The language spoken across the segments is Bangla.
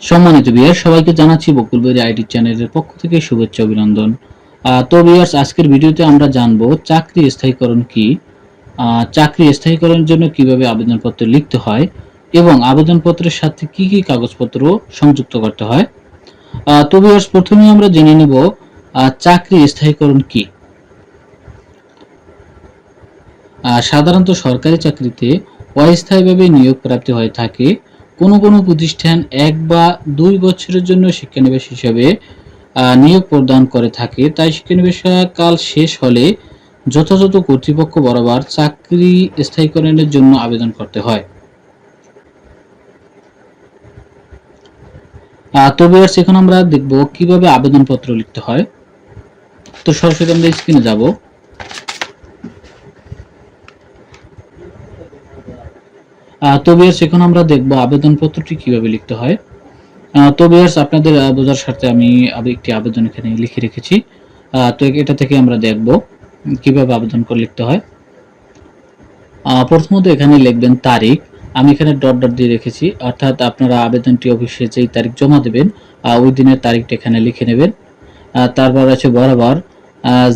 সম্মানিত ভিউয়ার, সবাইকে জানাচ্ছি বকুল বেরি আইটি চ্যানেলের পক্ষ থেকে শুভেচ্ছা অভিনন্দন। তো ভিউয়ার্স, আজকের ভিডিওতে আমরা জানবো চাকরি স্থায়ীকরণ কি, চাকরি স্থায়ীকরণের জন্য কিভাবে আবেদনপত্র লিখতে হয় এবং আবেদনপত্রের সাথে কি কি কাগজপত্র সংযুক্ত করতে হয়। তো ভিউয়ার্স, প্রথমে আমরা জেনে নেব চাকরি স্থায়ীকরণ কি। সাধারণত সরকারি চাকরিতে অস্থায়ীভাবে নিয়োগ প্রাপ্তি হয়ে থাকে। কোনো কোনো প্রতিষ্ঠান 1 বা 2 বছরের জন্য শিক্ষানিবাস হিসেবে নিয়োগ প্রদান করে থাকে। তাই শিক্ষানিবাস কাল শেষ হলে যথাযথ কর্তৃপক্ষ বরাবর চাকরি স্থায়ীকরণের জন্য আবেদন করতে হয়। তো ভিউয়ার্স, এখন আমরা দেখব কিভাবে আবেদনপত্র লিখতে হয়। তো সরাসরি আমরা স্ক্রিনে যাব। তো ভিউয়ার্স, এখন আমরা দেখব আবেদনপত্রটি কিভাবে লিখতে হয়। তো ভিউয়ার্স, আপনাদের বোঝার স্বার্থে আমি একটি আবেদন এখানে লিখে রেখেছি। তো এটা থেকে আমরা দেখব কিভাবে আবেদন করে লিখতে হয়। প্রথমত এখানে লিখবেন তারিখ। আমি এখানে ডট ডট দিয়ে রেখেছি, অর্থাৎ আপনারা আবেদনটি অফিসে যেই তারিখ জমা দেবেন ওই দিনের তারিখটা এখানে লিখে নেবেন। তারপর আছে বরাবর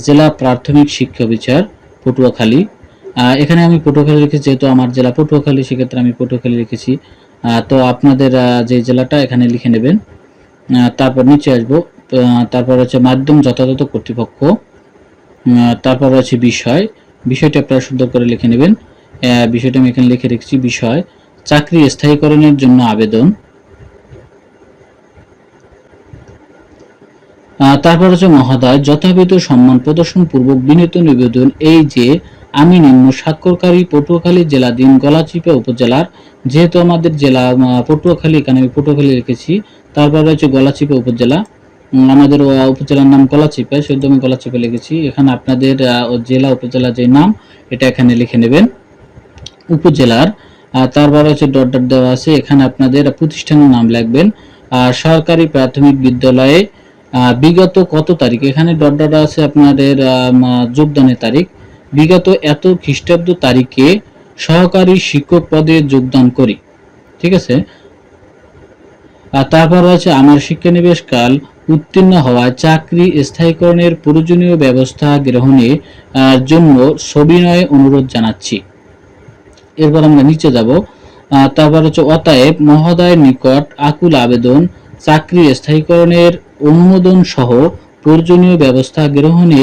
জেলা প্রাথমিক শিক্ষা বিচার পটুয়াখালী। এখানে আমি পটুয়াখালী লিখেছি, যেহেতু আমার জেলা পটুয়াখালী সেক্ষেত্রে আমি পটুয়াখালী লিখেছি। তো আপনাদের যে জেলাটা এখানে লিখে নেবেন। তারপর নিচে আসবো। তারপর হচ্ছে মাধ্যম যথাযথ কর্তৃপক্ষ। তারপর হচ্ছে বিষয়টি আপনারা সুন্দর করে লিখে নেবেন। বিষয়টা আমি এখানে লিখে রেখেছি। বিষয় চাকরি স্থায়ীকরণের জন্য আবেদন। তারপর হচ্ছে মহোদয়, যথাবিধ সম্মান প্রদর্শন পূর্বক বিনীত নিবেদন এই যে আমি নিম্ন স্বাক্ষরকারী পটুয়াখালী জেলাধীন গলাচিপা উপজেলার, যেহেতু আমাদের জেলা পটুয়াখালী, এখানে আমি পটুয়াখালী রেখেছি। তারপর হচ্ছে গলাচিপা উপজেলা, আমাদের উপজেলার নাম গলাচিপা, সেহেতু আমি গলাচিপা লিখেছি। এখানে আপনাদের জেলা উপজেলা যে নাম এটা এখানে লিখে নেবেন উপজেলার। তারপর হচ্ছে ডট ডট দেওয়া আছে, এখানে আপনাদের প্রতিষ্ঠানের নাম লিখবেন। সরকারি প্রাথমিক বিদ্যালয়ে বিগত কত তারিখ, এখানে ডট ডট আছে আপনাদের যোগদানের তারিখ। বিগত এত খ্রিস্টাব্দ তারিখে সহকারী শিক্ষক পদে যোগদান করি। ঠিক আছে। আর তারপর আছে আমার শিক্ষানিবাস কাল উত্তীর্ণ হওয়ায় চাকরি স্থায়ীকরণের প্রয়োজনীয় ব্যবস্থা গ্রহণের জন্য সবিনয়ে অনুরোধ জানাচ্ছি। এরপর আমরা নিচে যাব। তারপর হচ্ছে অতএব মহোদয়ের নিকট আকুল আবেদন চাকরি স্থায়ীকরণের অনুমোদন সহ প্রয়োজনীয় ব্যবস্থা গ্রহণে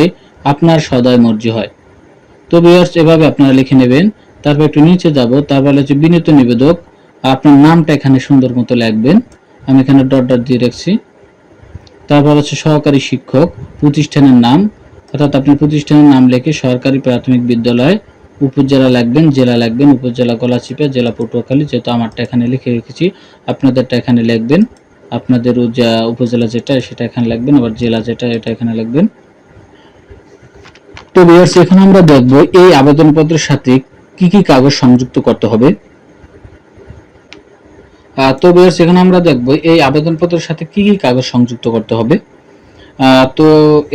আপনার সদয় মর্জি হয়। তো ভিউয়ার্স, এভাবে আপনারা লিখে নেবেন। তারপর একটু নিচে যাব। তারপর হচ্ছে বিনীত নিবেদক, আপনার নামটা এখানে সুন্দর মতো লিখবেন। আমি এখানে ডট ডট দিয়ে রাখছি। তারপর হচ্ছে সহকারী শিক্ষক প্রতিষ্ঠানের নাম, অর্থাৎ আপনি প্রতিষ্ঠানের নাম লিখে সরকারি প্রাথমিক বিদ্যালয় উপজেলা লিখবেন, জেলা লিখবেন উপজেলা গলাচিপা, জেলা পটুয়াখালী, যেহেতু আমারটা এখানে লিখে রেখেছি। আপনাদেরটা এখানে লিখবেন, আপনাদের উপজেলা যেটা সেটা এখানে লিখবেন, আবার জেলা যেটা এটা এখানে লিখবেন। তো ভিউয়ার্স, এখন আমরা দেখব এই আবেদনপত্রের সাথে কি কি কাগজ সংযুক্ত করতে হবে। তো ভিউয়ার্স, এখন আমরা দেখব এই আবেদনপত্রের সাথে কি কি কাগজ সংযুক্ত করতে হবে। তো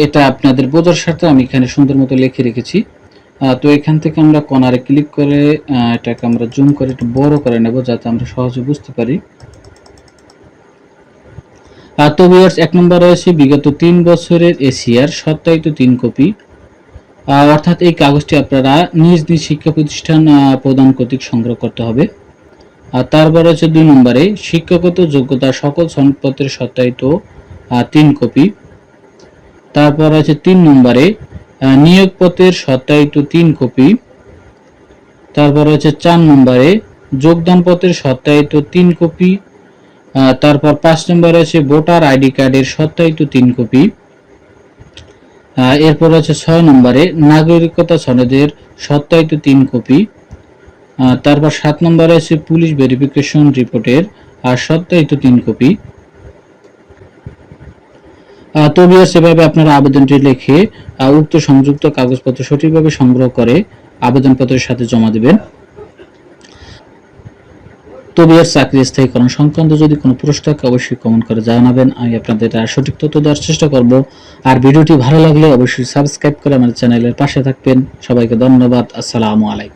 এটা আপনাদের বোঝার স্বার্থে আমি এখানে সুন্দর মতো লিখে রেখেছি। তো এখান থেকে আমরা কর্নারে ক্লিক করে এটাকে আমরা জুম করে একটু বড় করে নেব, যাতে আমরা সহজে বুঝতে পারি। তো ভিউয়ার্স, 1 নম্বর রয়েছে বিগত 3 বছরের এশিয়ার সত্যায়িত 3 কপি, অর্থাৎ এই কাগজটি আপনারা নিজ নিজ শিক্ষা প্রতিষ্ঠান প্রদান কর্তৃক সংগ্রহ করতে হবে। আর তারপর হচ্ছে 2 নম্বরে শিক্ষাগত যোগ্যতা সকল সনদপত্রের সত্যায়িত 3 কপি। তারপর আছে 3 নম্বরে নিয়োগপত্রের সত্যায়িত 3 কপি। তারপর হচ্ছে 4 নম্বরে যোগদানপত্রের সত্যায়িত 3 কপি। তারপর 5 নম্বরে আছে ভোটার আইডি কার্ডের সত্যায়িত 3 কপি। এরপর আছে 6 নম্বরে নাগরিকতা সনদের সত্যায়িত 3 কপি। তারপর 7 নম্বরে আছে পুলিশ ভেরিফিকেশন রিপোর্টের সত্যায়িত 3 কপি। তো ভিউয়ার্স, এভাবে আপনারা আবেদনটি লিখে উক্ত সংযুক্ত কাগজপত্র সঠিকভাবে সংগ্রহ করে আবেদনপত্রের সাথে জমা দিবেন। তো ভিউয়ার্স, চাকরি স্থায়ীকরণ সংক্রান্ত যদি কোনো প্রশ্ন থাকে অবশ্যই কমেন্ট করে জানাবেন, আমি আপনাদের সঠিক তথ্য দেওয়ার চেষ্টা করব। আর ভিডিওটি ভালো লাগলে অবশ্যই সাবস্ক্রাইব করে আমার চ্যানেলের পাশে থাকবেন। সবাইকে ধন্যবাদ। আসসালামু আলাইকুম।